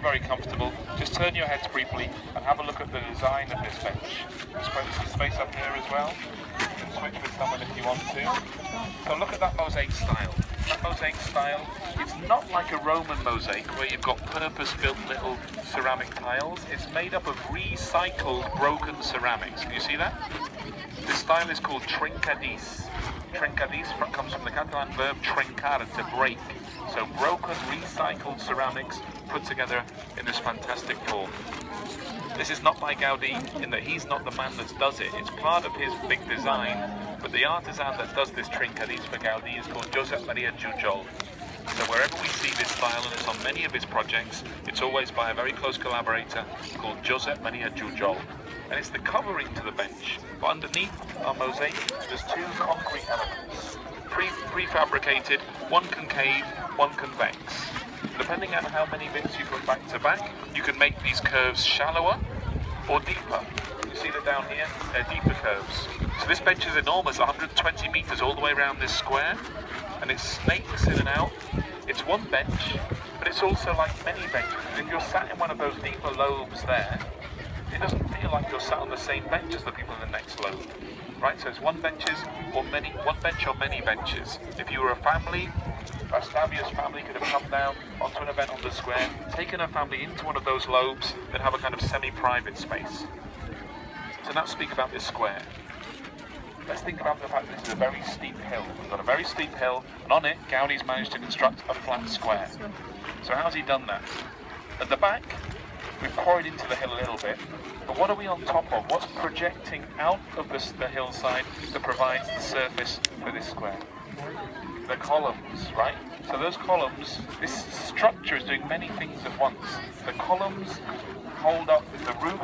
very comfortable. Just turn your heads briefly and have a look at the design of this bench. There's space up here as well. You can switch with someone if you want to. So look at that mosaic style. That mosaic style, it's not like a Roman mosaic where you've got purpose-built little ceramic tiles. It's made up of recycled broken ceramics. Can you see that? This style is called trincadís. Trincadís comes from the Catalan verb trencar, to break. So broken, recycled ceramics put together in this fantastic form. This is not by Gaudí in that he's not the man that does it. It's part of his big design, but the artisan that does this trincadís for Gaudí is called Josep Maria Güell. So wherever we see this style, and it's on many of his projects, it's always by a very close collaborator called Josep Maria Güell. And it's the covering to the bench. But underneath our mosaic, there's two concrete elements. Prefabricated, one concave, one convex. Depending on how many bits you put back to back, you can make these curves shallower or deeper. You see that down here? They're deeper curves. So this bench is enormous, 120 meters all the way around this square, and it snakes in and out. It's one bench, but it's also like many benches. If you're sat in one of those deeper lobes there, it doesn't feel like you're sat on the same bench as the people in the next lobe. Right, so it's one bench or many benches. If you were a family, a Stavia's family could have come down onto an event on the square, taken a family into one of those lobes, then have a kind of semi-private space. So now speak about this square. Let's think about the fact that this is a very steep hill. We've got a very steep hill, and on it, Gaudí's managed to construct a flat square. So how's he done that? At the back, we've quarried into the hill a little bit, but what are we on top of? What's projecting out of the hillside that provides the surface for this square? The columns, right? So those columns, this structure is doing many things at once. The columns hold up, the roof